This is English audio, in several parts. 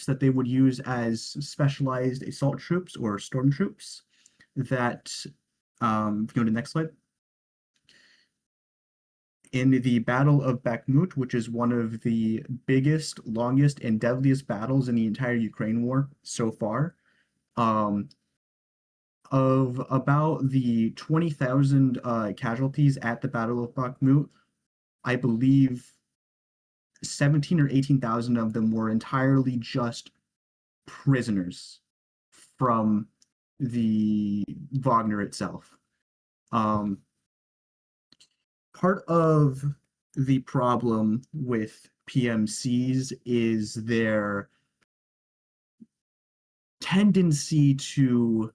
that they would use as specialized assault troops or storm troops that, if you go to the next slide, in the Battle of Bakhmut, which is one of the biggest, longest, and deadliest battles in the entire Ukraine war so far, um, of about the 20,000 casualties at the Battle of Bakhmut, I believe 17 or 18,000 of them were entirely just prisoners from the Wagner itself. Um, Part of the problem with PMCs is their tendency to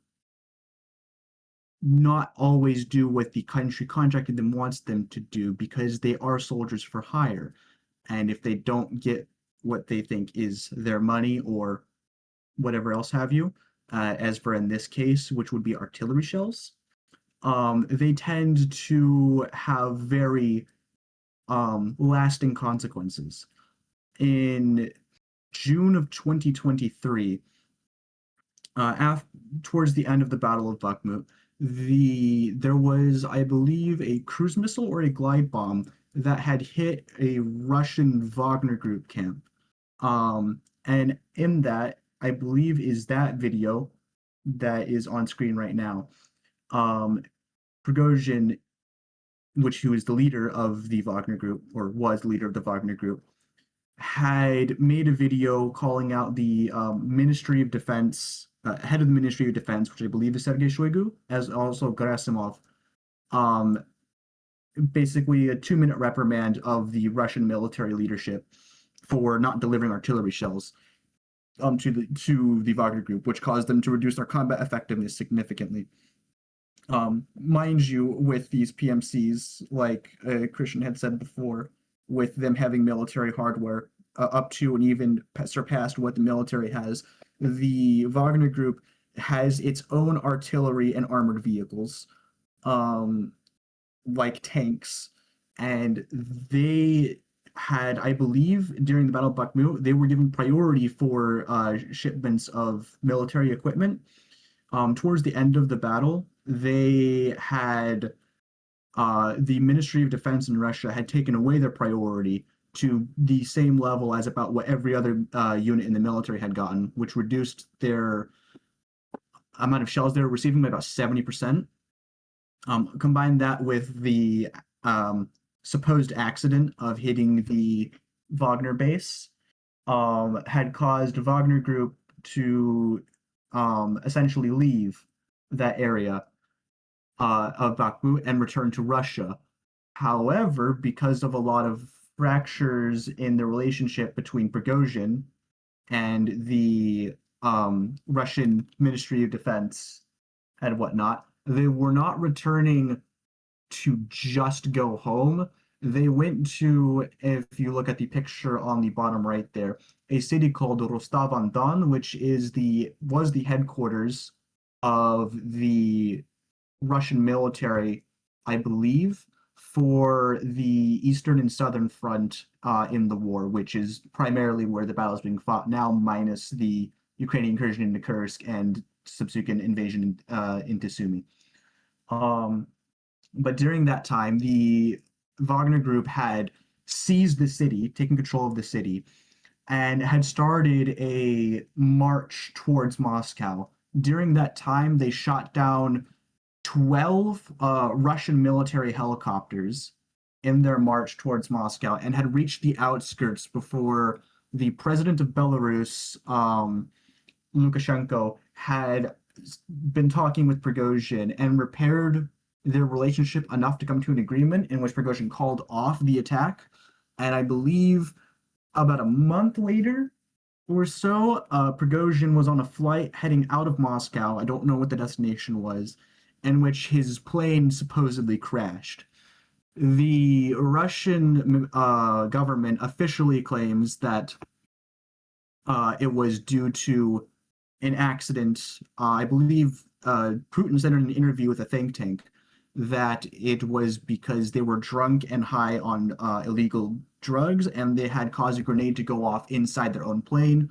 not always do what the country contracted them wants them to do because they are soldiers for hire. And if they don't get what they think is their money or whatever else have you, as for in this case, which would be artillery shells, they tend to have very lasting consequences. In June of 2023, towards the end of the Battle of Bakhmut, there was, I believe, a cruise missile or a glide bomb that had hit a Russian Wagner Group camp. And in that, I believe, is that video that is on screen right now. Prigozhin, who is the leader of the Wagner Group, or was the leader of the Wagner Group, had made a video calling out the Ministry of Defense, head of the Ministry of Defense, which I believe is Sergei Shoigu, as also Gerasimov, um, basically a 2-minute reprimand of the Russian military leadership for not delivering artillery shells to the Wagner Group, which caused them to reduce their combat effectiveness significantly. Mind you, with these PMCs, like Christian had said before, with them having military hardware up to and even surpassed what the military has, the Wagner Group has its own artillery and armored vehicles, like tanks, and they had, I believe, during the Battle of Bakhmut, they were given priority for shipments of military equipment. Towards the end of the battle, they had the Ministry of Defense in Russia had taken away their priority to the same level as about what every other unit in the military had gotten, which reduced their amount of shells they were receiving by about 70%. Combine that with the supposed accident of hitting the Wagner base, had caused Wagner Group to essentially leave that area of Bakhmut and return to Russia. However, because of a lot of fractures in the relationship between Prigozhin and the Russian Ministry of Defense and whatnot, they were not returning to just go home. They went to, if you look at the picture on the bottom right there, a city called Rostov-on-Don, which was the headquarters of the Russian military, I believe, for the Eastern and Southern Front in the war, which is primarily where the battle is being fought now, minus the Ukrainian incursion into Kursk and subsequent invasion into Sumy. But during that time, the Wagner Group had seized the city, taken control of the city, and had started a march towards Moscow. During that time, they shot down 12 Russian military helicopters in their march towards Moscow and had reached the outskirts before the president of Belarus, Lukashenko, had been talking with Prigozhin and repaired their relationship enough to come to an agreement in which Prigozhin called off the attack. And I believe about a month later or so, Prigozhin was on a flight heading out of Moscow. I don't know what the destination was, in which his plane supposedly crashed. The Russian government officially claims that it was due to an accident. I believe Putin said in an interview with a think tank that it was because they were drunk and high on illegal drugs and they had caused a grenade to go off inside their own plane.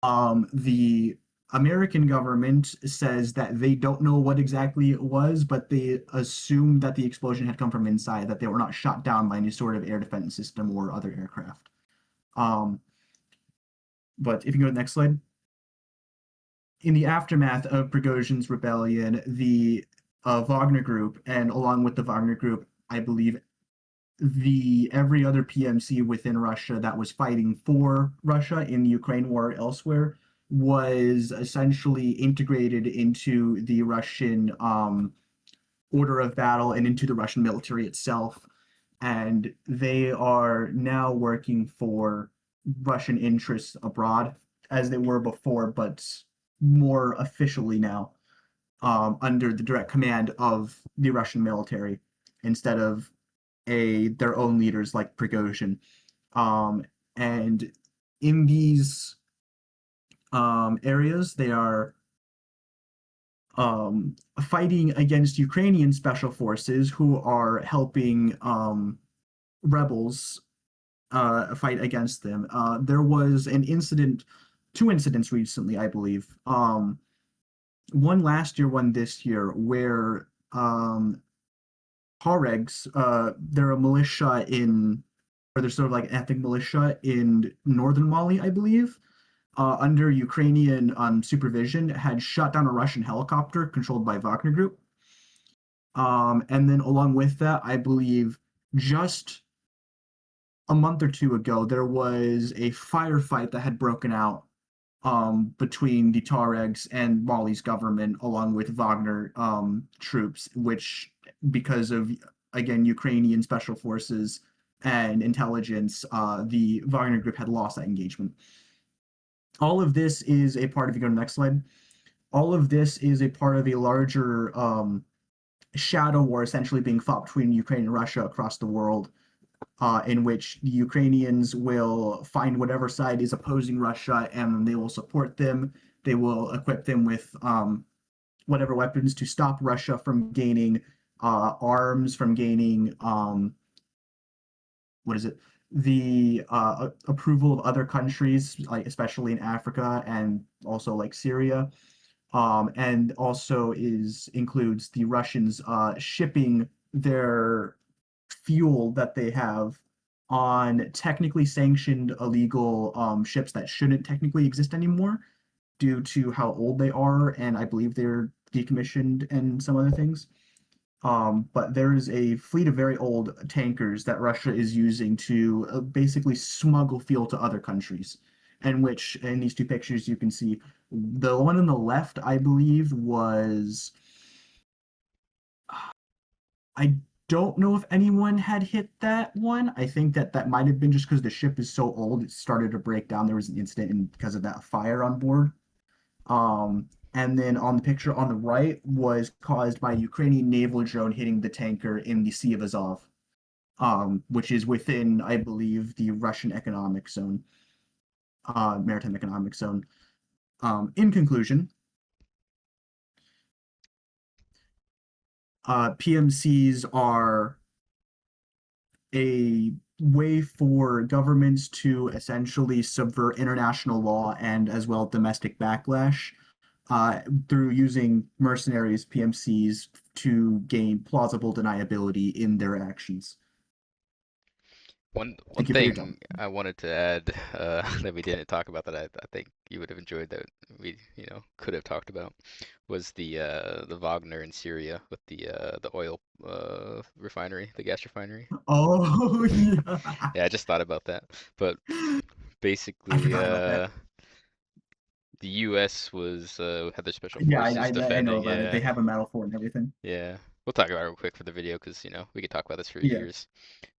The American government says that they don't know what exactly it was, but they assume that the explosion had come from inside, that they were not shot down by any sort of air defense system or other aircraft. Um, but if you go to the next slide. In the aftermath of Prigozhin's rebellion, the Wagner Group, and along with the Wagner Group, I believe the every other PMC within Russia that was fighting for Russia in the Ukraine war or elsewhere was essentially integrated into the Russian order of battle and into the Russian military itself. And they are now working for Russian interests abroad as they were before, but more officially now, under the direct command of the Russian military instead of their own leaders like Prigozhin. Um, and in these areas, they are fighting against Ukrainian special forces who are helping rebels fight against them. There was an incident, two incidents recently, I believe. One last year, one this year, where Tuaregs, they're a militia or they're sort of like ethnic militia in northern Mali, I believe, under Ukrainian supervision, had shot down a Russian helicopter controlled by Wagner Group. And then along with that, I believe just a month or two ago, there was a firefight that had broken out between the Tuaregs and Mali's government, along with Wagner troops, which, because of, again, Ukrainian special forces and intelligence, the Wagner group had lost that engagement. All of this is a part of, if you go to the next slide, all of this is a part of a larger shadow war essentially being fought between Ukraine and Russia across the world, in which the Ukrainians will find whatever side is opposing Russia and they will support them. They will equip them with whatever weapons to stop Russia from gaining arms, from gaining what is it? The approval of other countries, like especially in Africa and also like Syria, and also includes the Russians shipping their fuel that they have on technically sanctioned illegal ships that shouldn't technically exist anymore due to how old they are, and I believe they're decommissioned and some other things. But there's a fleet of very old tankers that Russia is using to basically smuggle fuel to other countries. And which, in these two pictures, you can see the one on the left, I believe, was. I don't know if anyone had hit that one. I think that that might have been just because the ship is so old, it started to break down. There was an incident because of that fire on board. And then on the picture on the right was caused by a Ukrainian naval drone hitting the tanker in the Sea of Azov, which is within, I believe, the Russian economic zone, maritime economic zone. In conclusion, PMCs are a way for governments to essentially subvert international law and as well domestic backlash through using mercenaries, PMCs, to gain plausible deniability in their actions. One Thank you for your time. thing I wanted to add that we didn't talk about that I think you would have enjoyed that we could have talked about was the Wagner in Syria with the oil refinery, the gas refinery. Oh, yeah. Yeah, I just thought about that. But I basically, forgot about that. the U.S. was had their special Yeah, forces I know defending. about it. They Yeah, have a medal for it and everything. yeah. We'll talk about it real quick for the video because we could talk about this for Yeah. years.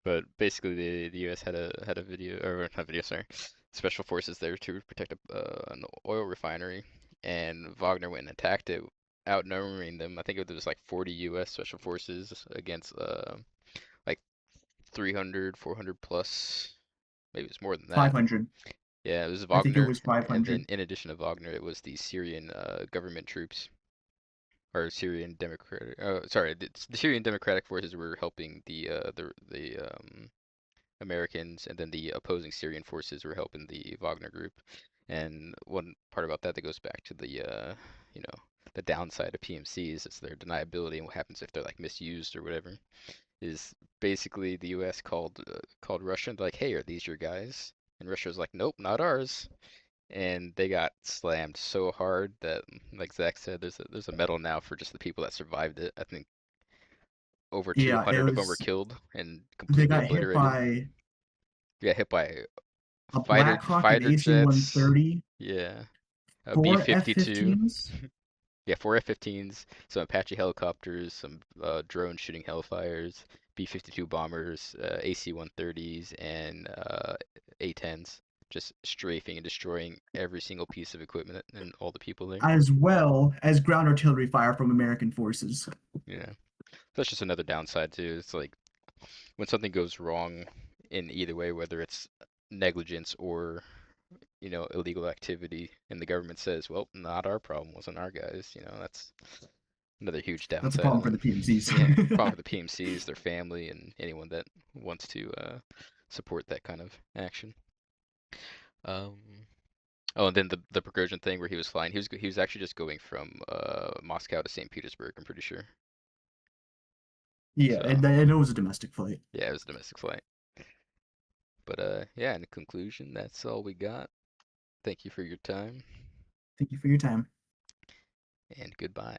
But basically, the U.S. had a video or not video, sorry, special forces there to protect an oil refinery, and Wagner went and attacked it, outnumbering them. I think it was like 40 U.S. special forces against like 300, 400 plus. Maybe it's more than that. 500. Yeah, it was I think it Wagner, was and then 500. in addition to Wagner, it was the Syrian government troops or Syrian Democratic. Sorry, the Syrian Democratic forces were helping the Americans, and then the opposing Syrian forces were helping the Wagner group. And one part about that goes back to the you know, the downside of PMCs is their deniability and what happens if they're like misused or whatever. Is basically the U.S. called Russia and like, hey, are these your guys? And Russia was like, nope, not ours. And they got slammed so hard that, like Zach said, there's a medal now for just the people that survived it. I think over Yeah, it 200 of them were was killed and they completely got hit obliterated. by Got hit by a Black Hawk and fighter jets. AC-130, Yeah, a 4 B-52. F-15s. Yeah, 4 F-15s, some Apache helicopters, some drones shooting Hellfires, B-52 bombers, AC-130s, and A-10s, just strafing and destroying every single piece of equipment and all the people there. As well as ground artillery fire from American forces. Yeah, that's just another downside too. It's like when something goes wrong in either way, whether it's negligence or illegal activity, and the government says, "Well, not our problem, wasn't our guys." That's another huge That's a downside problem of for it. the PMCs. Yeah, problem for the PMCs, their family, and anyone that wants to support that kind of action. Um, oh, and then the Prigozhin thing where he was flying, he was actually just going from Moscow to St. Petersburg, I'm pretty sure. Yeah, So and it was a domestic flight. yeah, it was a domestic flight. But yeah, in conclusion, that's all we got. Thank you for your time, Thank you for your time. and goodbye.